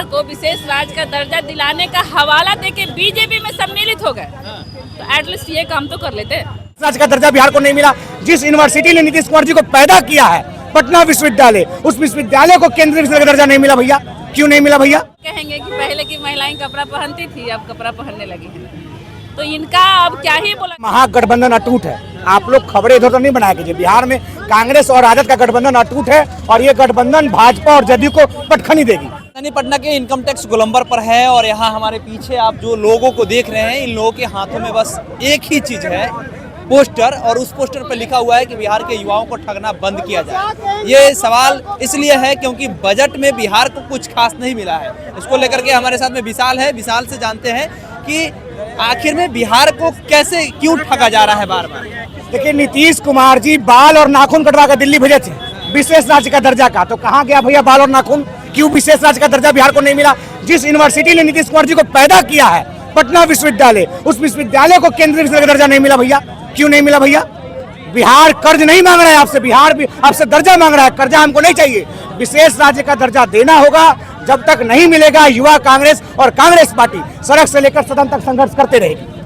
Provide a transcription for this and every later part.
बिहार को विशेष राज्य का दर्जा दिलाने का हवाला देके बीजेपी में सम्मिलित हो गए, तो एटलीस्ट ये काम तो कर लेते। राज्य का दर्जा बिहार को नहीं मिला। जिस यूनिवर्सिटी ने नीतीश कुमार जी को पैदा किया है, पटना विश्वविद्यालय, उस विश्वविद्यालय को केंद्रीय विश्वविद्यालय का दर्जा नहीं मिला भैया। क्यों नहीं मिला भैया? कहेंगे कि पहले की महिलाएं कपड़ा पहनती थी, अब कपड़ा पहनने लगी है, तो इनका अब क्या ही बोला। महागठबंधन अटूट है। आप लोग खबरें इधर उधर नहीं बनाया कीजिए। बिहार में कांग्रेस और राजद का गठबंधन अटूट है और ये गठबंधन भाजपा और जदयू को पटखनी देगी। पटना के इनकम टैक्स गोलंबर पर है और यहाँ हमारे पीछे आप जो लोगों को देख रहे हैं, इन लोगों के हाथों में बस एक ही चीज है, पोस्टर, और उस पोस्टर पर लिखा हुआ है कि बिहार के युवाओं को ठगना बंद किया जाए। ये सवाल इसलिए है क्योंकि बजट में बिहार को कुछ खास नहीं मिला है। इसको लेकर के हमारे साथ में विशाल है। विशाल से जानते हैं कि आखिर में बिहार को कैसे क्यों ठगा जा रहा है बार बार। देखिए, नीतीश कुमार जी बाल और नाखून कटवा कर दिल्ली भेजे थे विशेष राज्य का दर्जा का, तो कहाँ गया भैया बाल और नाखून? क्यों विशेष राज्य का दर्जा बिहार को नहीं मिला? जिस यूनिवर्सिटी ने नीतीश कुमार जी को पैदा किया है, पटना विश्वविद्यालय, उस विश्वविद्यालय को केंद्रीय विश्वविद्यालय का दर्जा नहीं मिला भैया। क्यों नहीं मिला भैया? बिहार कर्ज नहीं मांग रहा है आपसे, बिहार भी आपसे दर्जा मांग रहा है। कर्जा हमको नहीं चाहिए, विशेष राज्य का दर्जा देना होगा। जब तक नहीं मिलेगा, युवा कांग्रेस और कांग्रेस पार्टी सड़क से लेकर सदन तक संघर्ष करते रहेगी।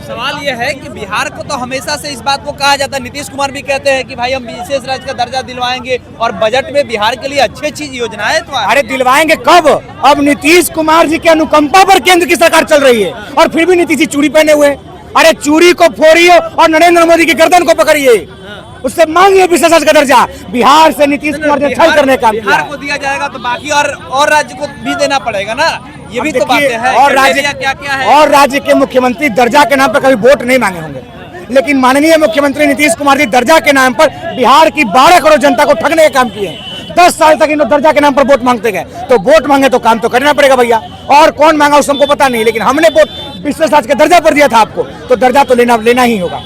सवाल यह है कि बिहार को तो हमेशा से इस बात को कहा जाता है, नीतीश कुमार भी कहते हैं कि भाई हम विशेष राज्य का दर्जा दिलवाएंगे और बजट में बिहार के लिए अच्छी अच्छी योजनाएं तो अरे दिलवाएंगे कब? अब नीतीश कुमार जी की अनुकंपा पर केंद्र की सरकार चल रही है और फिर भी नीतीश जी चूड़ी पहने हुए। अरे चूड़ी को फोड़िए और नरेंद्र मोदी की गर्दन को पकड़िए, उससे मांगिए विशेष राज्य का दर्जा। बिहार से नीतीश कुमार ने छल करने का बिहार को दिया जाएगा तो बाकी और राज्य को भी देना पड़ेगा ना, ये भी तो बातें हैं। और राज्य क्या क्या है, और राज्य के मुख्यमंत्री दर्जा के नाम पर कभी वोट नहीं मांगे होंगे, लेकिन माननीय मुख्यमंत्री नीतीश कुमार जी दर्जा के नाम पर बिहार की 12 करोड़ जनता को ठगने का काम किए हैं। 10 साल तक इन दर्जा के नाम पर वोट मांगते गए, तो वोट मांगे तो काम तो करना पड़ेगा भैया। और कौन मांगा उस हमको पता नहीं, लेकिन हमने वोट विशेष राज्य का दर्जा पर दिया था आपको, तो दर्जा तो लेना ही होगा।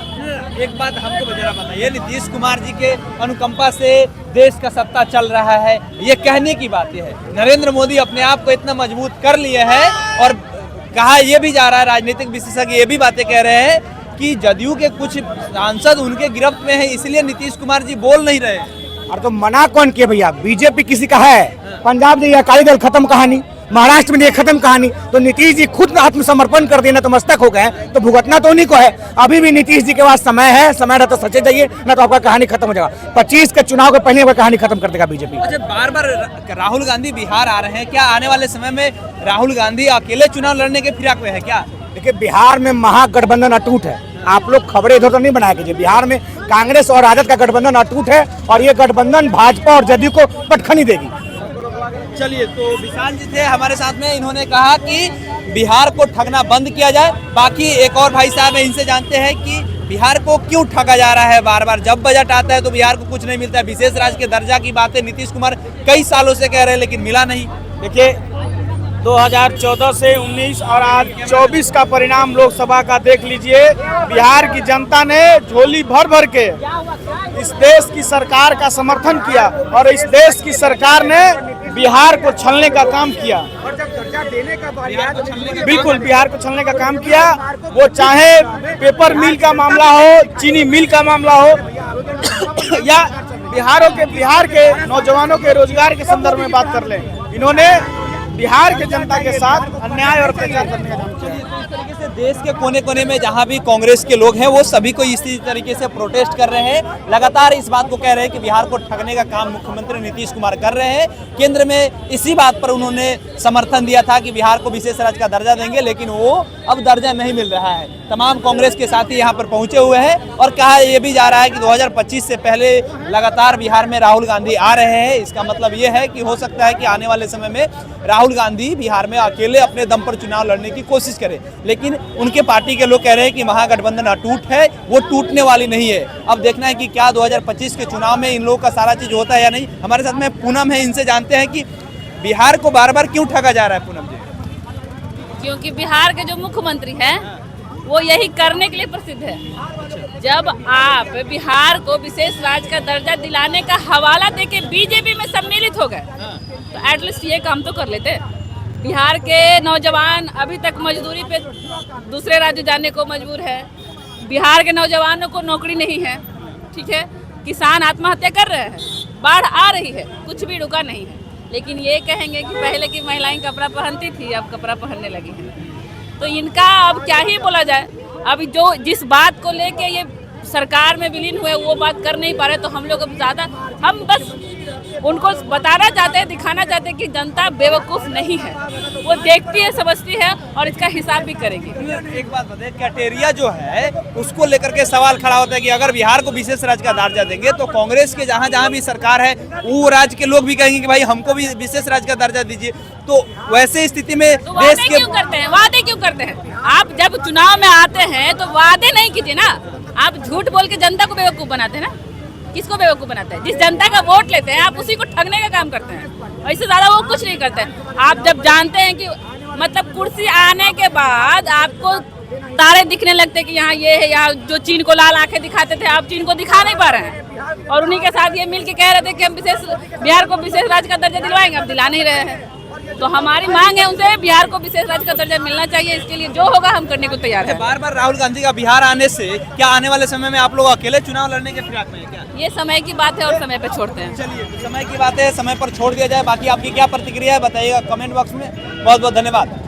एक बात हमको जरा बताइए, नीतीश कुमार जी के अनुकंपा से देश का सत्ता चल रहा है, ये कहने की बात है। नरेंद्र मोदी अपने आप को इतना मजबूत कर लिए हैं और कहा यह भी जा रहा है, राजनीतिक विशेषज्ञ ये भी बातें कह रहे हैं कि जदयू के कुछ सांसद उनके गिरफ्त में हैं, इसलिए नीतीश कुमार जी बोल नहीं रहे। और तो मना कौन किया भैया? बीजेपी किसी का है? पंजाब में अकाली दल खत्म कहानी, महाराष्ट्र में ये खत्म कहानी, तो नीतीश जी खुद आत्मसमर्पण कर देना तो मस्तक हो गए, तो भुगतना तो उन्हीं को है। अभी भी नीतीश जी के पास समय है, समय रहता तो सचे जाइए, ना तो आपका कहानी खत्म हो जाएगा। 25 के चुनाव के पहले आपका कहानी खत्म कर देगा बीजेपी। अच्छा, बार बार राहुल गांधी बिहार आ रहे हैं, क्या आने वाले समय में राहुल गांधी अकेले चुनाव लड़ने के फिराक में है क्या? देखिए, बिहार में महागठबंधन अटूट है। आप लोग खबरें इधर उधर नहीं बनाया कीजिए। बिहार में कांग्रेस और राजद का गठबंधन अटूट है और ये गठबंधन भाजपा और जदयू को पटखनी देगी। चलिए, तो विशाल जी थे हमारे साथ में, इन्होंने कहा कि बिहार को ठगना बंद किया जाए। बाकी एक और भाई साहब है, इनसे जानते हैं कि बिहार को क्यों ठगा जा रहा है बार बार। जब बजट आता है तो बिहार को कुछ नहीं मिलता है। विशेष राज्य के दर्जा की बातें नीतीश कुमार कई सालों से कह रहे हैं, लेकिन मिला नहीं। देखिए, 2014 से 19 और आज 24 का परिणाम लोकसभा का देख लीजिए। बिहार की जनता ने झोली भर भर के इस देश की सरकार का समर्थन किया और इस देश की सरकार ने बिहार को छलने का काम किया। बिल्कुल बिहार को छलने का काम किया। वो चाहे पेपर मिल का मामला हो, चीनी मिल का मामला हो या बिहार के नौजवानों के रोजगार के संदर्भ में बात कर लें, इन्होंने बिहार के जनता के साथ अन्याय और अत्याचार करने का काम किया। इस तरीके से देश के कोने कोने में जहां भी कांग्रेस के लोग हैं, वो सभी को इसी तरीके से प्रोटेस्ट कर रहे हैं। लगातार इस बात को कह रहे हैं कि बिहार को ठगने का काम मुख्यमंत्री नीतीश कुमार कर रहे हैं। केंद्र में इसी बात पर उन्होंने समर्थन दिया था कि बिहार को विशेष राज्य का दर्जा देंगे, लेकिन वो अब दर्जा नहीं मिल रहा है। तमाम कांग्रेस के साथी यहाँ पर पहुंचे हुए हैं और कहा यह भी जा रहा है कि 2025 से पहले लगातार बिहार में राहुल गांधी आ रहे हैं। इसका मतलब ये है कि हो सकता है कि आने वाले समय में राहुल गांधी बिहार में अकेले अपने दम पर चुनाव लड़ने की कोशिश करें, लेकिन उनके पार्टी के लोग कह रहे हैं कि महागठबंधन अटूट है, वो टूटने वाली नहीं है। अब देखना है कि क्या 2025 के चुनाव में इन लोगों का सारा चीज होता है या नहीं। हमारे साथ में पूनम है, इनसे जानते हैं कि बिहार को बार बार क्यों ठगा जा रहा है। पूनम जी, क्योंकि बिहार के जो मुख्यमंत्री हैं वो यही करने के लिए प्रसिद्ध है। जब आप बिहार को विशेष राज्य का दर्जा दिलाने का हवाला देके बीजेपी में सम्मिलित हो गए, तो एटलीस्ट ये काम तो कर लेते। बिहार के नौजवान अभी तक मजदूरी पे दूसरे राज्य जाने को मजबूर है। बिहार के नौजवानों को नौकरी नहीं है, ठीक है। किसान आत्महत्या कर रहे हैं, बाढ़ आ रही है, कुछ भी रुका नहीं है। लेकिन ये कहेंगे कि पहले की महिलाएं कपड़ा पहनती थी, अब कपड़ा पहनने लगी हैं। तो इनका अब क्या ही बोला जाए। अभी जो जिस बात को लेके ये सरकार में विलीन हुए वो बात कर नहीं पा रहे, तो हम लोग अब ज़्यादा हम बस उनको बताना चाहते हैं, दिखाना चाहते हैं कि जनता बेवकूफ़ नहीं है, वो देखती है, समझती है और इसका हिसाब भी करेगी। एक बात बताइए, कैटेरिया जो है उसको लेकर के सवाल खड़ा होता है कि अगर बिहार को विशेष राज्य का दर्जा देंगे तो कांग्रेस के जहां जहां भी सरकार है वो राज्य के लोग भी कहेंगे कि भाई हमको भी विशेष राज्य का दर्जा दीजिए। तो वैसे स्थिति में तो वादे क्यों करते हैं? वादे क्यों करते हैं? आप जब चुनाव में आते हैं तो वादे नहीं कीजिए ना, आप झूठ बोल के जनता को बेवकूफ़ बनाते हैं ना। किसको बेवकूफ़ बनाते हैं? जिस जनता का वोट लेते हैं आप उसी को ठगने का काम करते हैं, इससे ज़्यादा वो कुछ नहीं करते हैं। आप जब जानते हैं कि मतलब कुर्सी आने के बाद आपको तारे दिखने लगते हैं कि यहाँ ये है, यहाँ जो चीन को लाल आंखें दिखाते थे आप चीन को दिखा नहीं पा रहे हैं, और उन्हीं के साथ ये मिल के कह रहे थे कि हम बिहार को विशेष राज्य का दर्जा दिलवाएंगे, अब दिला नहीं रहे हैं। तो हमारी मांग है उनसे, बिहार को विशेष राज्य का दर्जा मिलना चाहिए, इसके लिए जो होगा हम करने को तैयार हैं। बार बार राहुल गांधी का बिहार आने से क्या आने वाले समय में आप लोग अकेले चुनाव लड़ने के फिराक में हैं क्या? ये समय की बात है और समय पे छोड़ते हैं। चलिए, समय की बात है, समय पर छोड़ दिया जाए। बाकी आपकी क्या प्रतिक्रिया है बताइएगा कमेंट बॉक्स में। बहुत बहुत धन्यवाद।